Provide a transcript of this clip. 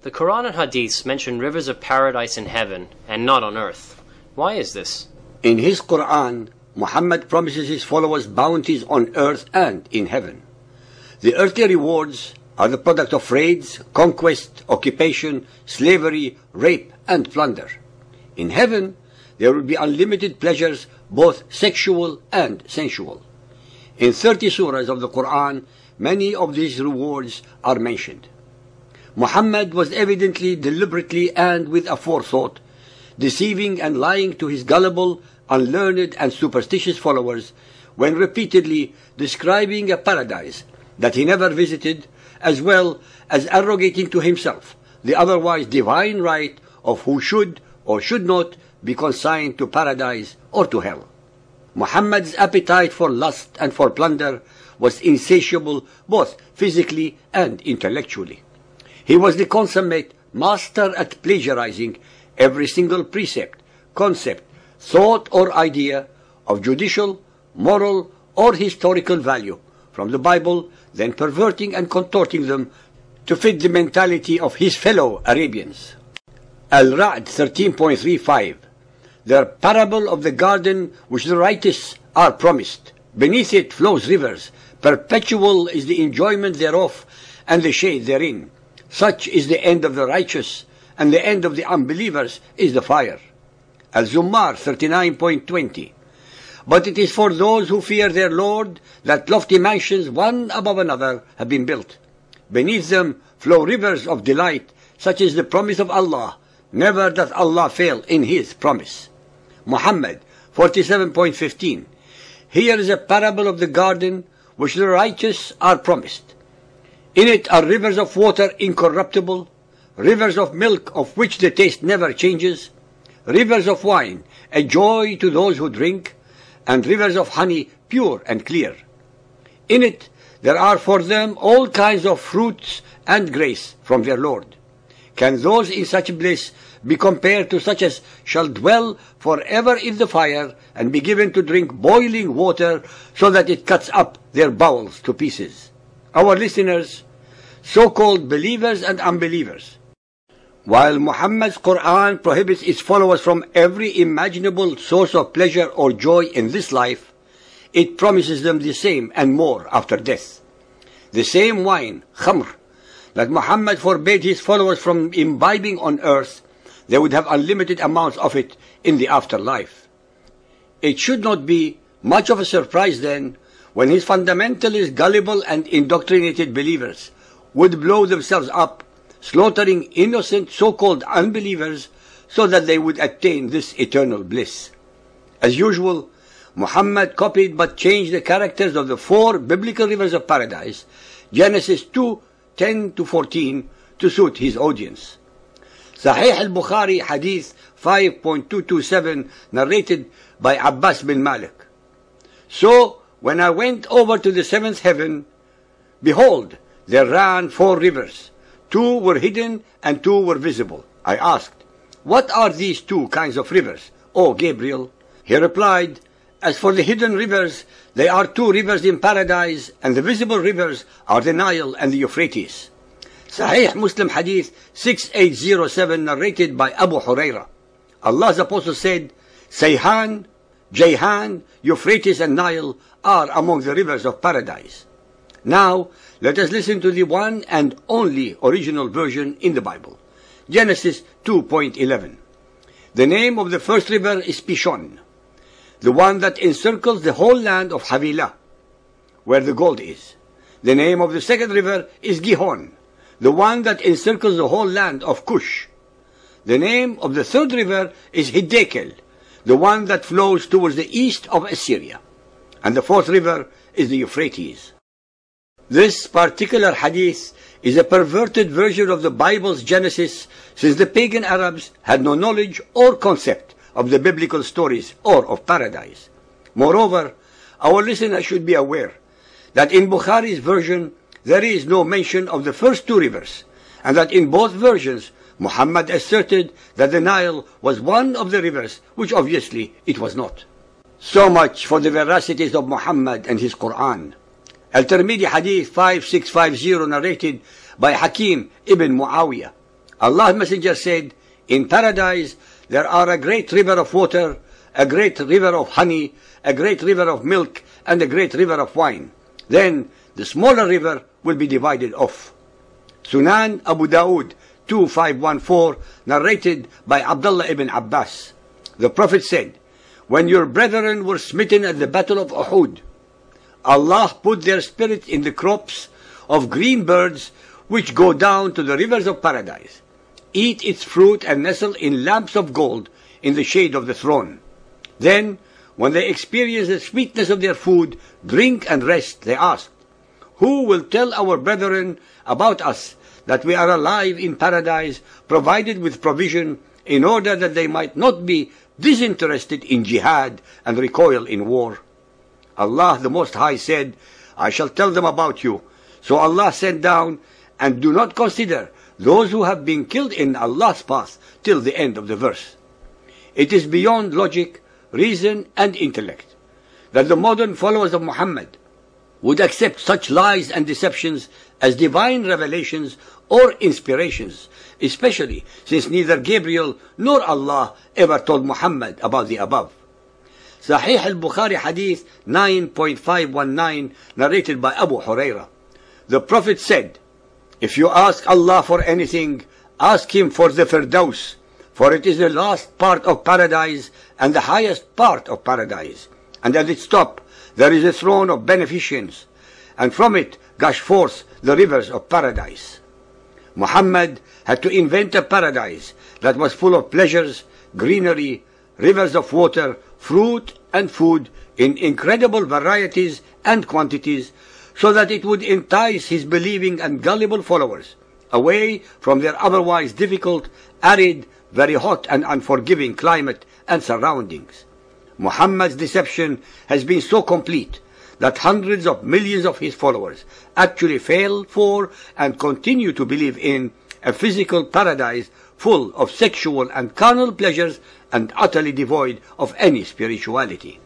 The Quran and Hadiths mention rivers of paradise in heaven and not on earth. Why is this? In his Quran, Muhammad promises his followers bounties on earth and in heaven. The earthly rewards are the product of raids, conquest, occupation, slavery, rape, and plunder. In heaven, there will be unlimited pleasures, both sexual and sensual. In 30 surahs of the Quran, many of these rewards are mentioned. Muhammad was evidently, deliberately, and with aforethought, deceiving and lying to his gullible, unlearned, and superstitious followers when repeatedly describing a paradise that he never visited, as well as arrogating to himself the otherwise divine right of who should or should not be consigned to paradise or to hell. Muhammad's appetite for lust and for plunder was insatiable both physically and intellectually. He was the consummate master at plagiarizing every single precept, concept, thought or idea of judicial, moral, or historical value from the Bible, then perverting and contorting them to fit the mentality of his fellow Arabians. Al-Ra'd 13.35, the parable of the garden which the righteous are promised. Beneath it flows rivers, perpetual is the enjoyment thereof, and the shade therein. Such is the end of the righteous, and the end of the unbelievers is the fire. Al-Zummar 39.20, but it is for those who fear their Lord that lofty mansions one above another have been built. Beneath them flow rivers of delight, such is the promise of Allah. Never doth Allah fail in His promise. Muhammad 47.15, here is a parable of the garden which the righteous are promised. In it are rivers of water incorruptible, rivers of milk of which the taste never changes, rivers of wine, a joy to those who drink, and rivers of honey, pure and clear. In it there are for them all kinds of fruits and grace from their Lord. Can those in such bliss be compared to such as shall dwell forever in the fire and be given to drink boiling water so that it cuts up their bowels to pieces? Our listeners, so-called believers and unbelievers, while Muhammad's Quran prohibits its followers from every imaginable source of pleasure or joy in this life, it promises them the same and more after death. The same wine, khamr, that Muhammad forbade his followers from imbibing on earth, they would have unlimited amounts of it in the afterlife. It should not be much of a surprise then when his fundamentalist, gullible, and indoctrinated believers would blow themselves up, slaughtering innocent so-called unbelievers so that they would attain this eternal bliss. As usual, Muhammad copied but changed the characters of the 4 biblical rivers of paradise, Genesis 2:10-14, to suit his audience. Sahih al-Bukhari Hadith 5.227, narrated by Abbas bin Malik. So, when I went over to the 7th heaven, behold, there ran 4 rivers. 2 were hidden and 2 were visible. I asked, what are these 2 kinds of rivers, O Gabriel? He replied, as for the hidden rivers, they are 2 rivers in paradise, and the visible rivers are the Nile and the Euphrates. Sahih Muslim Hadith 6807, narrated by Abu Huraira. Allah's Apostle said, Sayhan, Jayhan, Euphrates, and Nile are among the rivers of paradise. Now, let us listen to the one and only original version in the Bible. Genesis 2.11. The name of the first river is Pishon, the one that encircles the whole land of Havilah, where the gold is. The name of the second river is Gihon, the one that encircles the whole land of Cush. The name of the third river is Hiddekel, the one that flows towards the east of Assyria. And the fourth river is the Euphrates. This particular hadith is a perverted version of the Bible's Genesis, since the pagan Arabs had no knowledge or concept of the biblical stories or of paradise. Moreover, our listeners should be aware that in Bukhari's version there is no mention of the first 2 rivers, and that in both versions Muhammad asserted that the Nile was one of the rivers, which obviously it was not. So much for the veracities of Muhammad and his Quran. Al-Tirmidhi Hadith 5650, narrated by Hakim ibn Muawiyah. Allah's Messenger said, in paradise there are a great river of water, a great river of honey, a great river of milk, and a great river of wine. Then the smaller river will be divided off. Sunan Abu Dawood 2514, narrated by Abdullah ibn Abbas. The Prophet said, when your brethren were smitten at the battle of Uhud, Allah put their spirit in the crops of green birds which go down to the rivers of paradise, eat its fruit and nestle in lamps of gold in the shade of the throne. Then, when they experience the sweetness of their food, drink and rest, they asked, who will tell our brethren about us that we are alive in paradise, provided with provision, in order that they might not be disinterested in jihad and recoil in war? Allah the Most High said, I shall tell them about you. So Allah sent down, and do not consider those who have been killed in Allah's path till the end of the verse. It is beyond logic, reason, and intellect that the modern followers of Muhammad would accept such lies and deceptions as divine revelations or inspirations, especially since neither Gabriel nor Allah ever told Muhammad about the above. Sahih al-Bukhari Hadith 9.519, narrated by Abu Huraira. The Prophet said, if you ask Allah for anything, ask Him for the Firdaus, for it is the last part of paradise and the highest part of paradise. And at its top there is a throne of beneficence, and from it gush forth the rivers of paradise. Muhammad had to invent a paradise that was full of pleasures, greenery, rivers of water, fruit and food in incredible varieties and quantities, so that it would entice his believing and gullible followers away from their otherwise difficult, arid, very hot and unforgiving climate and surroundings. Muhammad's deception has been so complete that hundreds of millions of his followers actually fell for and continue to believe in a physical paradise full of sexual and carnal pleasures and utterly devoid of any spirituality.